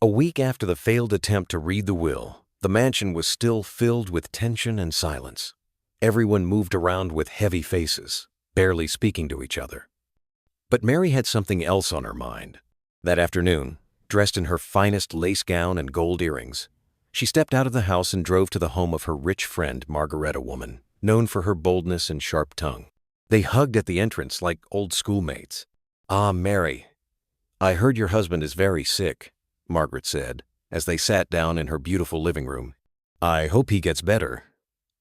A week after the failed attempt to read the will, the mansion was still filled with tension and silence. Everyone moved around with heavy faces, barely speaking to each other. But Mary had something else on her mind. That afternoon, dressed in her finest lace gown and gold earrings, she stepped out of the house and drove to the home of her rich friend, Margaretta woman, known for her boldness and sharp tongue. They hugged at the entrance like old schoolmates. "Ah, Mary, I heard your husband is very sick," Margaret said, as they sat down in her beautiful living room. "I hope he gets better.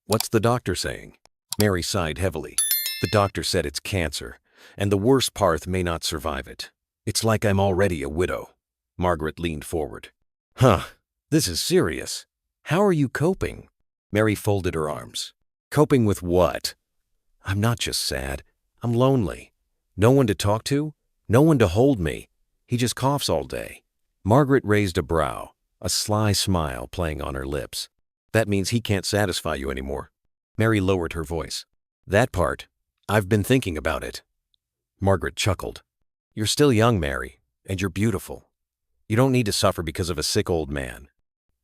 What's the doctor saying?" Mary sighed heavily. "The doctor said it's cancer, and the worst part may not survive it. It's like I'm already a widow." Margaret leaned forward. "Huh, this is serious. How are you coping?" Mary folded her arms. "Coping with what? I'm not just sad. I'm lonely. No one to talk to, no one to hold me. He just coughs all day." Margaret raised a brow, a sly smile playing on her lips. "That means he can't satisfy you anymore." Mary lowered her voice. "That part, I've been thinking about it." Margaret chuckled. "You're still young, Mary, and you're beautiful. You don't need to suffer because of a sick old man.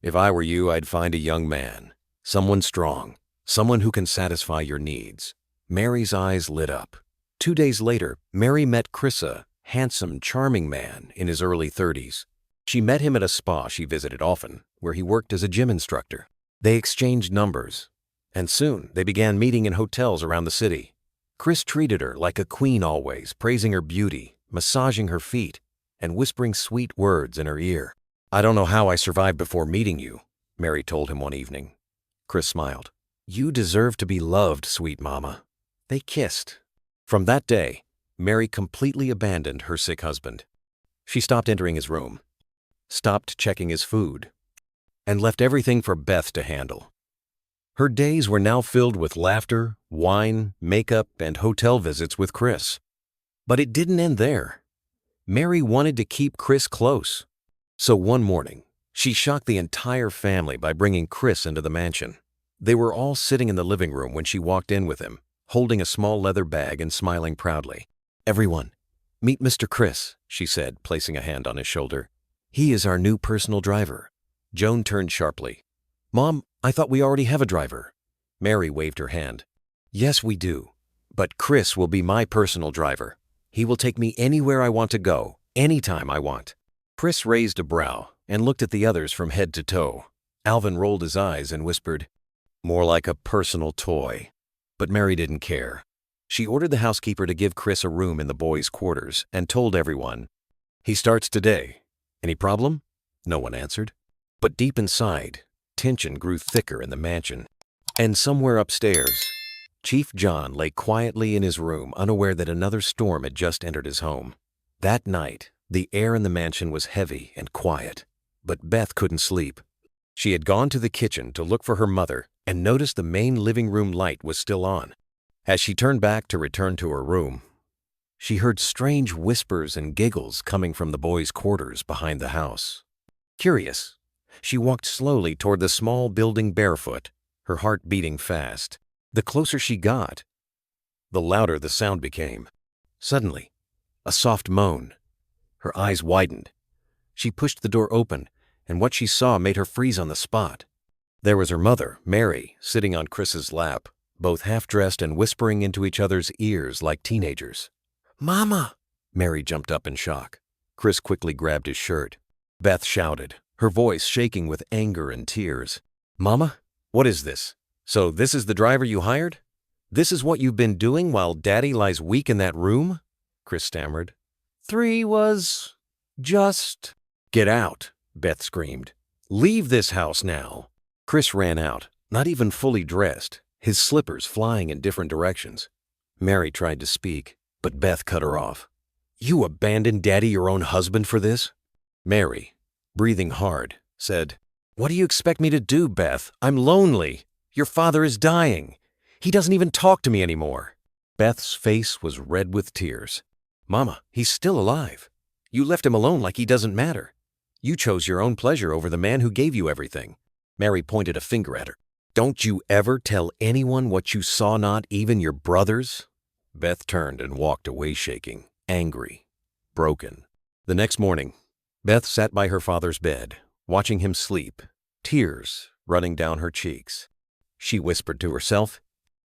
If I were you, I'd find a young man, someone strong, someone who can satisfy your needs." Mary's eyes lit up. 2 days later, Mary met Chris, a handsome, charming man in his early 30s. She met him at a spa she visited often, where he worked as a gym instructor. They exchanged numbers, and soon they began meeting in hotels around the city. Chris treated her like a queen always, praising her beauty, massaging her feet, and whispering sweet words in her ear. "I don't know how I survived before meeting you," Mary told him one evening. Chris smiled. "You deserve to be loved, sweet mama." They kissed. From that day, Mary completely abandoned her sick husband. She stopped entering his room, stopped checking his food, and left everything for Beth to handle. Her days were now filled with laughter, wine, makeup, and hotel visits with Chris. But it didn't end there. Mary wanted to keep Chris close. So one morning, she shocked the entire family by bringing Chris into the mansion. They were all sitting in the living room when she walked in with him, holding a small leather bag and smiling proudly. "Everyone, meet Mr. Chris," she said, placing a hand on his shoulder. "He is our new personal driver." Joan turned sharply. "Mom, I thought we already have a driver." Mary waved her hand. "Yes, we do. But Chris will be my personal driver. He will take me anywhere I want to go, anytime I want." Chris raised a brow and looked at the others from head to toe. Alvin rolled his eyes and whispered, "More like a personal toy." But Mary didn't care. She ordered the housekeeper to give Chris a room in the boys' quarters and told everyone, "He starts today. Any problem?" No one answered. But deep inside, tension grew thicker in the mansion. And somewhere upstairs, Chief John lay quietly in his room, unaware that another storm had just entered his home. That night, the air in the mansion was heavy and quiet, but Beth couldn't sleep. She had gone to the kitchen to look for her mother and noticed the main living room light was still on. As she turned back to return to her room, she heard strange whispers and giggles coming from the boys' quarters behind the house. Curious, she walked slowly toward the small building barefoot, her heart beating fast. The closer she got, the louder the sound became. Suddenly, a soft moan. Her eyes widened. She pushed the door open, and what she saw made her freeze on the spot. There was her mother, Mary, sitting on Chris's lap, both half-dressed and whispering into each other's ears like teenagers. "Mama!" Mary jumped up in shock. Chris quickly grabbed his shirt. Beth shouted, her voice shaking with anger and tears. "Mama, what is this? So this is the driver you hired? This is what you've been doing while Daddy lies weak in that room?" Chris stammered. "3 was just—" "Get out," Beth screamed. "Leave this house now." Chris ran out, not even fully dressed, his slippers flying in different directions. Mary tried to speak, but Beth cut her off. "You abandoned Daddy, your own husband, for this?" Mary, breathing hard, said, "What do you expect me to do, Beth? I'm lonely. Your father is dying. He doesn't even talk to me anymore." Beth's face was red with tears. "Mama, he's still alive. You left him alone like he doesn't matter. You chose your own pleasure over the man who gave you everything." Mary pointed a finger at her. "Don't you ever tell anyone what you saw, not even your brothers?" Beth turned and walked away shaking, angry, broken. The next morning, Beth sat by her father's bed, watching him sleep, tears running down her cheeks. She whispered to herself,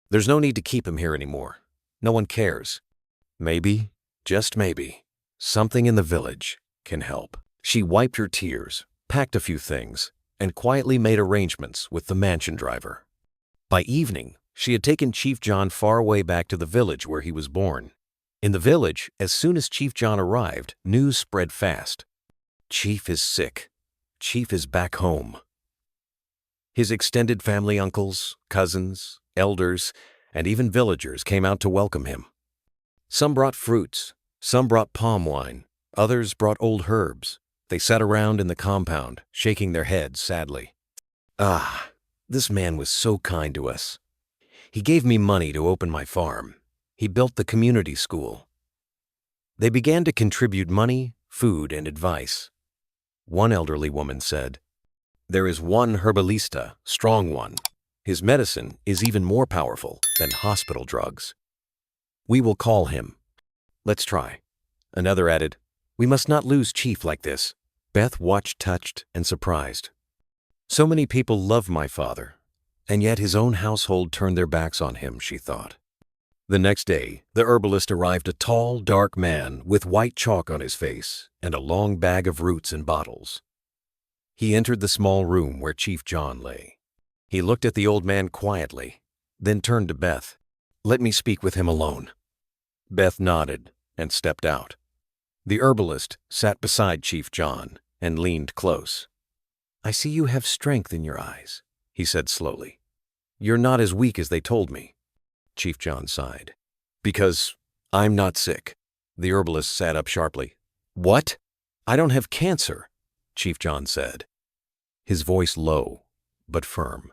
"There's no need to keep him here anymore. No one cares. Maybe, just maybe, something in the village can help." She wiped her tears, packed a few things, and quietly made arrangements with the mansion driver. By evening, she had taken Chief John far away back to the village where he was born. In the village, as soon as Chief John arrived, news spread fast. Chief is sick. Chief is back home. His extended family, uncles, cousins, elders, and even villagers came out to welcome him. Some brought fruits, some brought palm wine, others brought old herbs. They sat around in the compound, shaking their heads sadly. "Ah, this man was so kind to us. He gave me money to open my farm. He built the community school." They began to contribute money, food, and advice. One elderly woman said, "There is one herbalista, strong one. His medicine is even more powerful than hospital drugs. We will call him. Let's try." Another added, "We must not lose Chief like this." Beth watched, touched, and surprised. So many people love my father, and yet his own household turned their backs on him, she thought. The next day, the herbalist arrived, a tall, dark man with white chalk on his face and a long bag of roots and bottles. He entered the small room where Chief John lay. He looked at the old man quietly, then turned to Beth. "Let me speak with him alone." Beth nodded and stepped out. The herbalist sat beside Chief John and leaned close. "I see you have strength in your eyes," he said slowly. "You're not as weak as they told me." Chief John sighed. "Because I'm not sick." The herbalist sat up sharply. "What? I don't have cancer," Chief John said, his voice low but firm.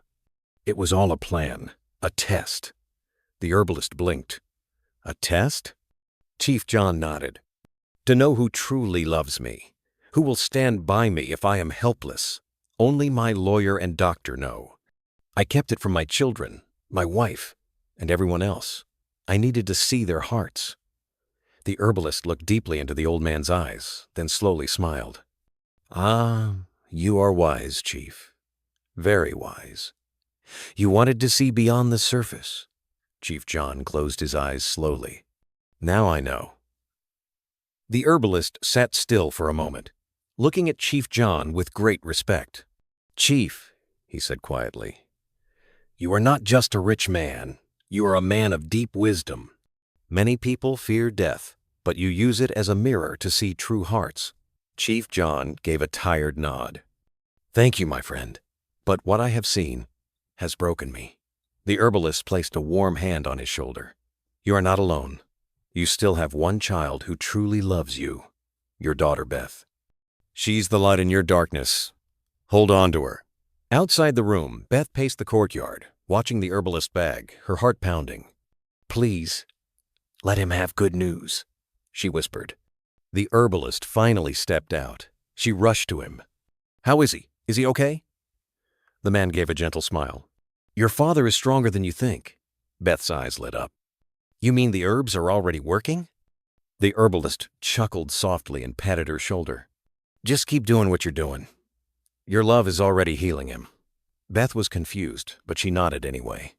"It was all a plan, a test." The herbalist blinked. "A test?" Chief John nodded. "To know who truly loves me, who will stand by me if I am helpless. Only my lawyer and doctor know. I kept it from my children, my wife, and everyone else. I needed to see their hearts." The herbalist looked deeply into the old man's eyes, then slowly smiled. "Ah, you are wise, Chief. Very wise. You wanted to see beyond the surface." Chief John closed his eyes slowly. "Now I know." The herbalist sat still for a moment, looking at Chief John with great respect. "Chief," he said quietly, "you are not just a rich man. You are a man of deep wisdom. Many people fear death, but you use it as a mirror to see true hearts." Chief John gave a tired nod. "Thank you, my friend, but what I have seen has broken me." The herbalist placed a warm hand on his shoulder. "You are not alone. You still have one child who truly loves you, your daughter Beth. She's the light in your darkness. Hold on to her." Outside the room, Beth paced the courtyard, watching the herbalist's bag, her heart pounding. "Please, let him have good news," she whispered. The herbalist finally stepped out. She rushed to him. "How is he? Is he okay?" The man gave a gentle smile. "Your father is stronger than you think." Beth's eyes lit up. "You mean the herbs are already working?" The herbalist chuckled softly and patted her shoulder. "Just keep doing what you're doing. Your love is already healing him." Beth was confused, but she nodded anyway.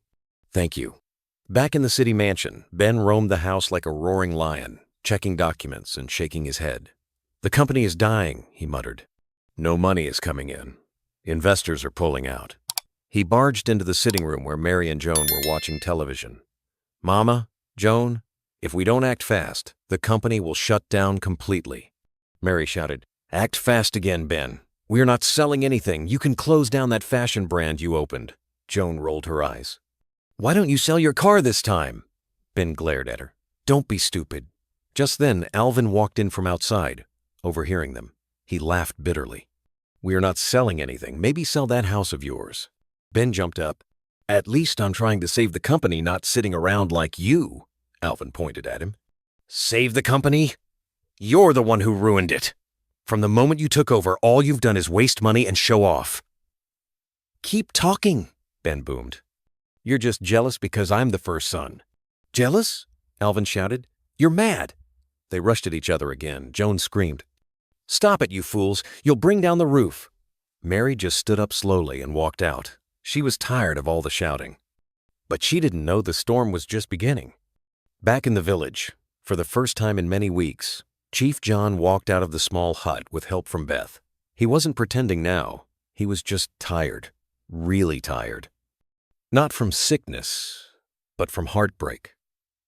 "Thank you." Back in the city mansion, Ben roamed the house like a roaring lion, checking documents and shaking his head. "The company is dying," he muttered. "No money is coming in. Investors are pulling out." He barged into the sitting room where Mary and Joan were watching television. "Mama, Joan, if we don't act fast, the company will shut down completely." Mary shouted, "Act fast again, Ben. We are not selling anything. You can close down that fashion brand you opened." Joan rolled her eyes. "Why don't you sell your car this time?" Ben glared at her. "Don't be stupid." Just then, Alvin walked in from outside, overhearing them. He laughed bitterly. "We are not selling anything. Maybe sell that house of yours." Ben jumped up. "At least I'm trying to save the company, not sitting around like you," Alvin pointed at him. "Save the company? You're the one who ruined it. From the moment you took over, all you've done is waste money and show off." "Keep talking," Ben boomed. "You're just jealous because I'm the first son." "Jealous?" Alvin shouted. "You're mad." They rushed at each other again. Joan screamed, "Stop it, you fools! You'll bring down the roof!" Mary just stood up slowly and walked out. She was tired of all the shouting. But she didn't know the storm was just beginning. Back in the village, for the first time in many weeks, Chief John walked out of the small hut with help from Beth. He wasn't pretending now. He was just tired, really tired. Not from sickness, but from heartbreak.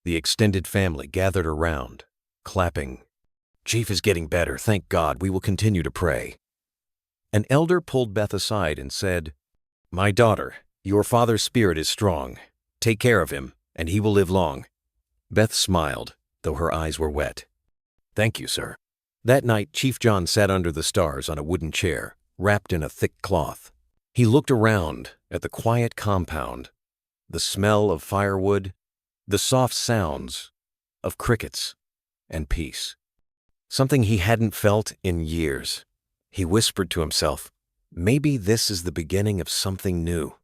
The extended family gathered around, clapping. "Chief is getting better, thank God. We will continue to pray." An elder pulled Beth aside and said, "My daughter, your father's spirit is strong. Take care of him, and he will live long." Beth smiled, though her eyes were wet. "Thank you, sir." That night, Chief John sat under the stars on a wooden chair, wrapped in a thick cloth. He looked around at the quiet compound, the smell of firewood, the soft sounds of crickets, and peace. Something he hadn't felt in years. He whispered to himself, maybe this is the beginning of something new.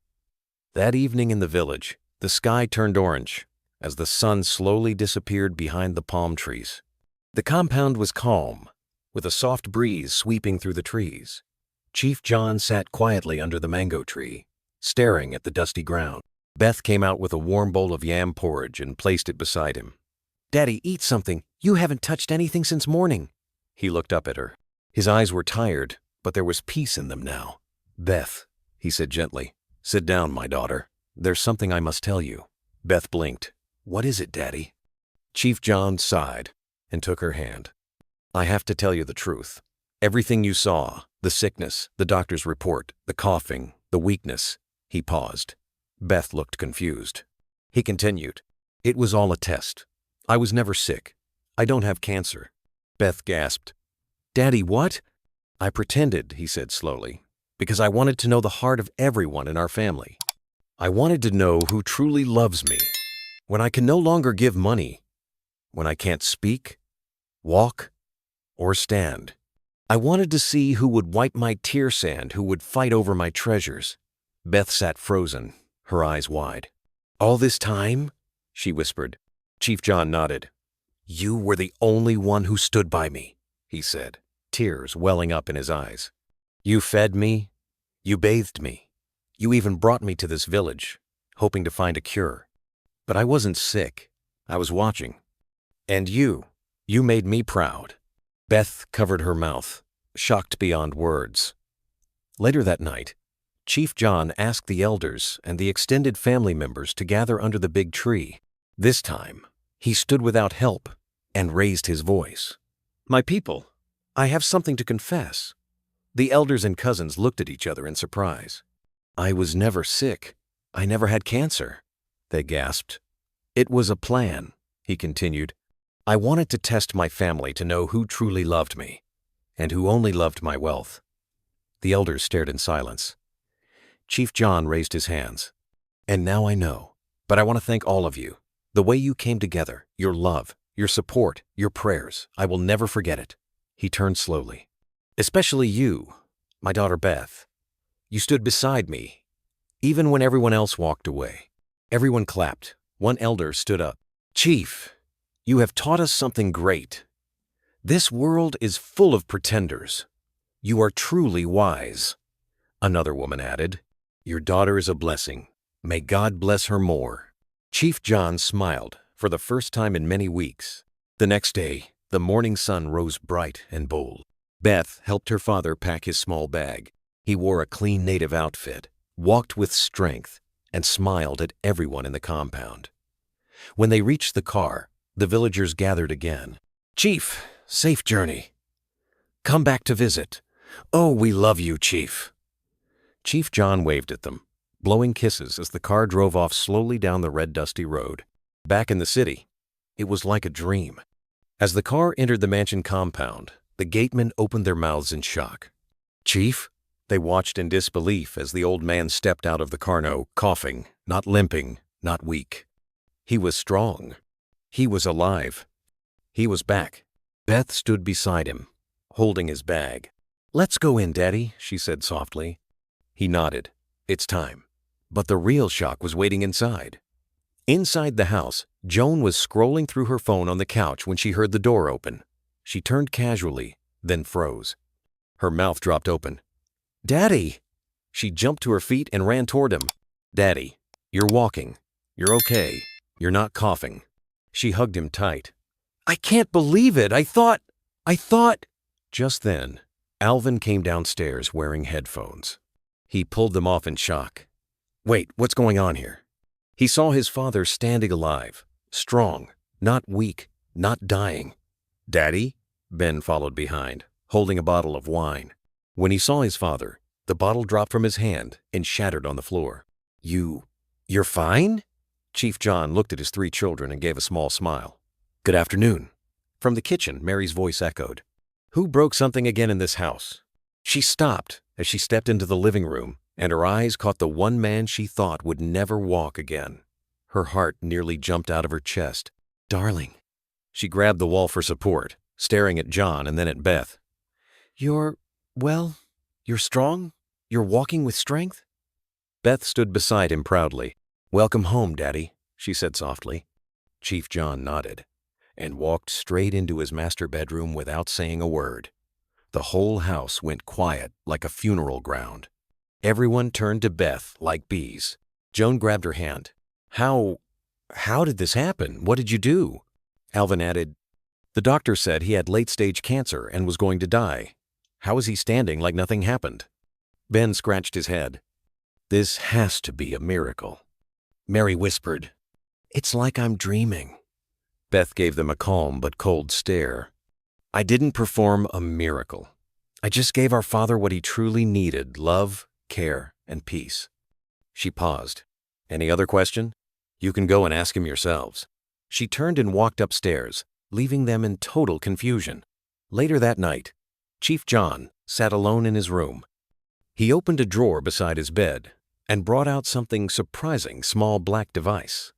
That evening in the village, the sky turned orange as the sun slowly disappeared behind the palm trees. The compound was calm, with a soft breeze sweeping through the trees. Chief John sat quietly under the mango tree, staring at the dusty ground. Beth came out with a warm bowl of yam porridge and placed it beside him. "Daddy, eat something. You haven't touched anything since morning." He looked up at her. His eyes were tired, but there was peace in them now. "Beth," he said gently, "sit down, my daughter. There's something I must tell you." Beth blinked. "What is it, Daddy?" Chief John sighed and took her hand. "I have to tell you the truth. Everything you saw, the sickness, the doctor's report, the coughing, the weakness." He paused. Beth looked confused. He continued, "It was all a test. I was never sick. I don't have cancer." Beth gasped. "Daddy, what?" "I pretended," he said slowly, "because I wanted to know the heart of everyone in our family. I wanted to know who truly loves me. When I can no longer give money, when I can't speak, walk, or stand. I wanted to see who would wipe my tear sand, who would fight over my treasures." Beth sat frozen, her eyes wide. "All this time?" she whispered. Chief John nodded. "You were the only one who stood by me," he said, tears welling up in his eyes. "You fed me. You bathed me. You even brought me to this village, hoping to find a cure. But I wasn't sick. I was watching. And you made me proud." Beth covered her mouth, shocked beyond words. Later that night, Chief John asked the elders and the extended family members to gather under the big tree. This time, he stood without help and raised his voice. "My people, I have something to confess." The elders and cousins looked at each other in surprise. "I was never sick. I never had cancer," they gasped. "It was a plan," he continued. "I wanted to test my family to know who truly loved me and who only loved my wealth." The elders stared in silence. Chief John raised his hands. "And now I know, but I want to thank all of you. The way you came together, your love, your support, your prayers, I will never forget it." He turned slowly. "Especially you, my daughter Beth. You stood beside me, even when everyone else walked away." Everyone clapped. One elder stood up. "Chief, you have taught us something great. This world is full of pretenders. You are truly wise." Another woman added, "Your daughter is a blessing. May God bless her more." Chief John smiled for the first time in many weeks. The next day, the morning sun rose bright and bold. Beth helped her father pack his small bag. He wore a clean native outfit, walked with strength, and smiled at everyone in the compound. When they reached the car, the villagers gathered again. "Chief, safe journey. Come back to visit. Oh, we love you, Chief." Chief John waved at them, blowing kisses as the car drove off slowly down the red, dusty road. Back in the city, it was like a dream. As the car entered the mansion compound, the gatemen opened their mouths in shock. "Chief?" They watched in disbelief as the old man stepped out of the car, coughing, not limping, not weak. He was strong. He was alive. He was back. Beth stood beside him, holding his bag. "Let's go in, Daddy," she said softly. He nodded. "It's time." But the real shock was waiting inside. Inside the house, Joan was scrolling through her phone on the couch when she heard the door open. She turned casually, then froze. Her mouth dropped open. "Daddy!" She jumped to her feet and ran toward him. "Daddy, you're walking. You're okay. You're not coughing." She hugged him tight. "I can't believe it! I thought... Just then, Alvin came downstairs wearing headphones. He pulled them off in shock. Wait, what's going on here? He saw his father standing alive, strong, not weak, not dying. "Daddy?" Ben followed behind, holding a bottle of wine. When he saw his father, the bottle dropped from his hand and shattered on the floor. You're fine?" Chief John looked at his 3 children and gave a small smile. "Good afternoon." From the kitchen, Mary's voice echoed. "Who broke something again in this house?" She stopped as she stepped into the living room, and her eyes caught the one man she thought would never walk again. Her heart nearly jumped out of her chest. "Darling." She grabbed the wall for support, staring at John and then at Beth. You're strong? You're walking with strength?" Beth stood beside him proudly. "Welcome home, Daddy," she said softly. Chief John nodded and walked straight into his master bedroom without saying a word. The whole house went quiet like a funeral ground. Everyone turned to Beth like bees. Joan grabbed her hand. How did this happen? What did you do?" Alvin added, "The doctor said he had late-stage cancer and was going to die. How is he standing like nothing happened?" Ben scratched his head. "This has to be a miracle." Mary whispered, "It's like I'm dreaming." Beth gave them a calm but cold stare. "I didn't perform a miracle. I just gave our father what he truly needed: love, care, and peace." She paused. "Any other question? You can go and ask him yourselves." She turned and walked upstairs, leaving them in total confusion. Later that night, Chief John sat alone in his room. He opened a drawer beside his bed and brought out something surprising small black device.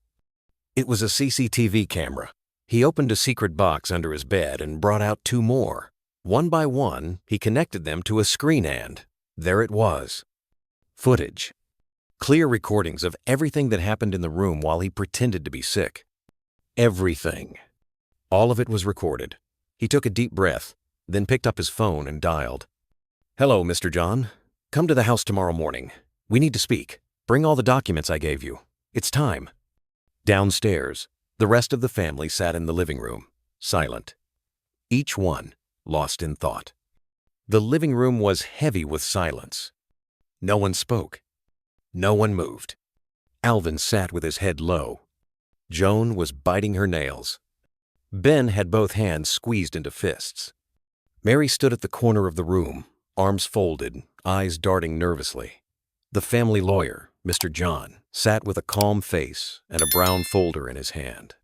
It was a CCTV camera. He opened a secret box under his bed and brought out 2 more. One by one, he connected them to a screen and there it was. Footage. Clear recordings of everything that happened in the room while he pretended to be sick. Everything. All of it was recorded. He took a deep breath, then picked up his phone and dialed. "Hello, Mr. John. Come to the house tomorrow morning. We need to speak. Bring all the documents I gave you. It's time." Downstairs, the rest of the family sat in the living room, silent. Each one lost in thought. The living room was heavy with silence. No one spoke. No one moved. Alvin sat with his head low. Joan was biting her nails. Ben had both hands squeezed into fists. Mary stood at the corner of the room, arms folded, eyes darting nervously. The family lawyer, Mr. John, sat with a calm face and a brown folder in his hand.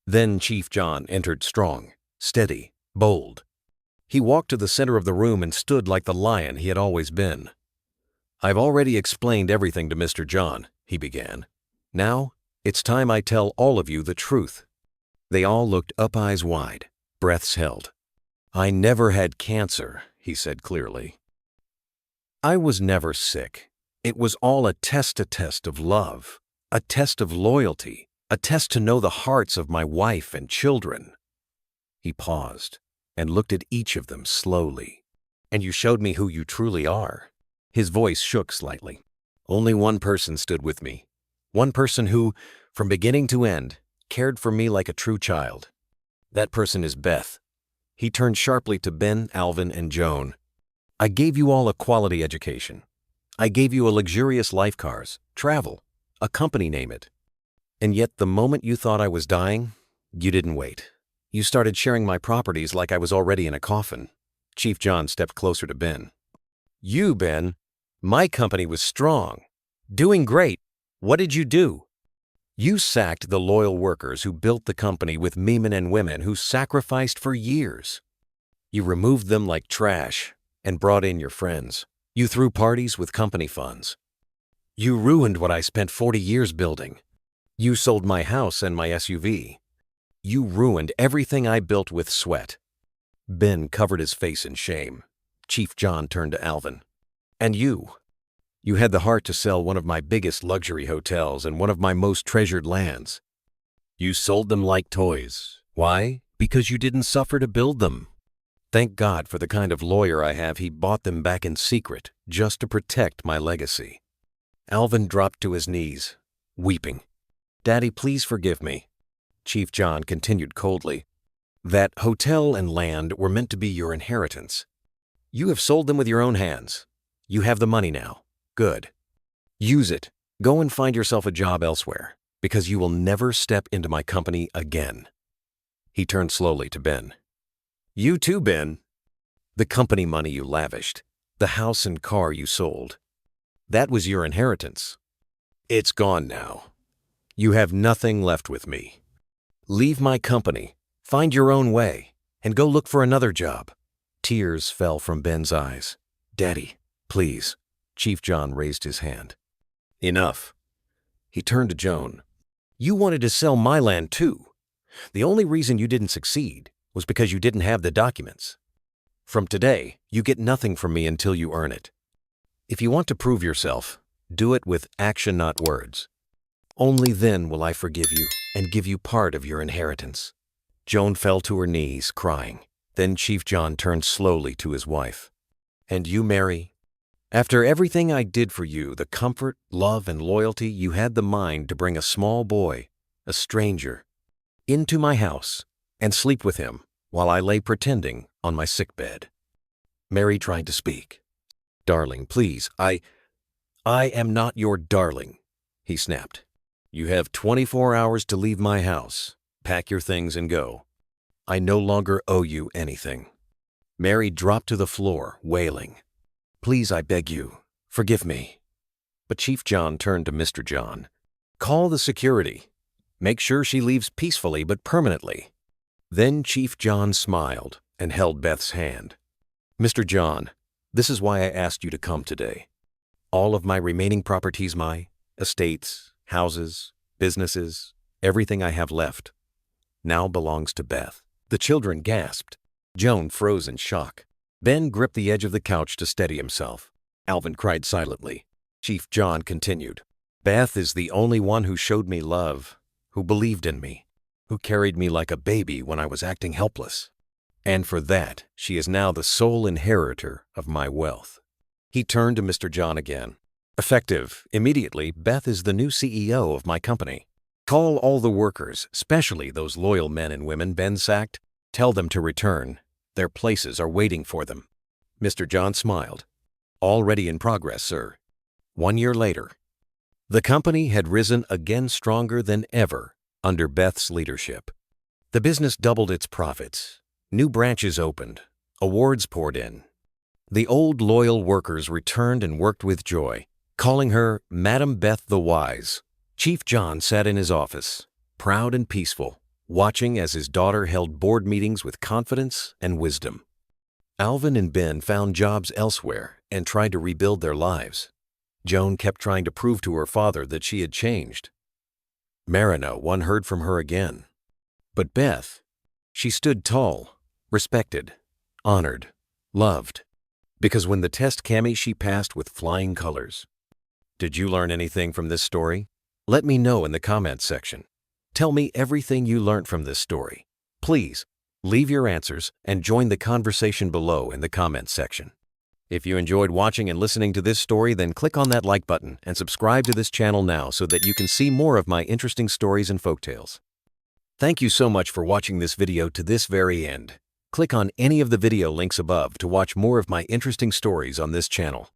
Then Chief John entered strong, steady, bold. He walked to the center of the room and stood like the lion he had always been. "I've already explained everything to Mr. John," he began. "Now, it's time I tell all of you the truth." They all looked up, eyes wide, breaths held. "I never had cancer," he said clearly. "I was never sick. It was all a test of love, a test of loyalty, a test to know the hearts of my wife and children." He paused and looked at each of them slowly. "And you showed me who you truly are." His voice shook slightly. "Only one person stood with me. One person who, from beginning to end, cared for me like a true child. That person is Beth." He turned sharply to Ben, Alvin, and Joan. "I gave you all a quality education. I gave you a luxurious life cars, travel, a company, name it. And yet the moment you thought I was dying, you didn't wait. You started sharing my properties like I was already in a coffin." Chief John stepped closer to Ben. "You, Ben, my company was strong, doing great. What did you do? You sacked the loyal workers who built the company with men and women who sacrificed for years. You removed them like trash and brought in your friends. You threw parties with company funds. You ruined what I spent 40 years building. You sold my house and my SUV. You ruined everything I built with sweat." Ben covered his face in shame. Chief John turned to Alvin. "And you? You had the heart to sell one of my biggest luxury hotels and one of my most treasured lands. You sold them like toys. Why? Because you didn't suffer to build them. Thank God for the kind of lawyer I have. He bought them back in secret just to protect my legacy. Alvin dropped to his knees, weeping. Daddy, please forgive me. Chief John continued coldly. That hotel and land were meant to be your inheritance. You have sold them with your own hands. You have the money now. Good. Use it. Go and find yourself a job elsewhere, because you will never step into my company again. He turned slowly to Ben. You too, Ben. The company money you lavished, the house and car you sold, that was your inheritance. It's gone now. You have nothing left with me. Leave my company, find your own way, and go look for another job. Tears fell from Ben's eyes. Daddy, please. Chief John raised his hand. Enough. He turned to Joan. You wanted to sell my land too. The only reason you didn't succeed was because you didn't have the documents. From today, you get nothing from me until you earn it. If you want to prove yourself, do it with action, not words. Only then will I forgive you and give you part of your inheritance. Joan fell to her knees, crying. Then Chief John turned slowly to his wife. And you, Mary? After everything I did for you, the comfort, love, and loyalty, you had the mind to bring a small boy, a stranger, into my house and sleep with him while I lay pretending on my sickbed. Mary tried to speak. Darling, please, I am not your darling, he snapped. You have 24 hours to leave my house. Pack your things and go. I no longer owe you anything. Mary dropped to the floor, wailing. Please, I beg you, forgive me. But Chief John turned to Mr. John. Call the security. Make sure she leaves peacefully but permanently. Then Chief John smiled and held Beth's hand. Mr. John, this is why I asked you to come today. All of my remaining properties, my estates, houses, businesses, everything I have left, now belongs to Beth. The children gasped. Joan froze in shock. Ben gripped the edge of the couch to steady himself. Alvin cried silently. Chief John continued. Beth is the only one who showed me love, who believed in me, who carried me like a baby when I was acting helpless. And for that, she is now the sole inheritor of my wealth. He turned to Mr. John again. Effective immediately, Beth is the new CEO of my company. Call all the workers, especially those loyal men and women Ben sacked. Tell them to return. Their places are waiting for them. Mr. John smiled. Already in progress, sir. 1 year later. The company had risen again stronger than ever under Beth's leadership. The business doubled its profits. New branches opened. Awards poured in. The old loyal workers returned and worked with joy, calling her Madam Beth the Wise. Chief John sat in his office, proud and peaceful, watching as his daughter held board meetings with confidence and wisdom. Alvin and Ben found jobs elsewhere and tried to rebuild their lives. Joan kept trying to prove to her father that she had changed. Marina, one heard from her again. But Beth, she stood tall, respected, honored, loved. Because when the test came, she passed with flying colors. Did you learn anything from this story? Let me know in the comments section. Tell me everything you learned from this story. Please, leave your answers and join the conversation below in the comments section. If you enjoyed watching and listening to this story, then click on that like button and subscribe to this channel now so that you can see more of my interesting stories and folktales. Thank you so much for watching this video to this very end. Click on any of the video links above to watch more of my interesting stories on this channel.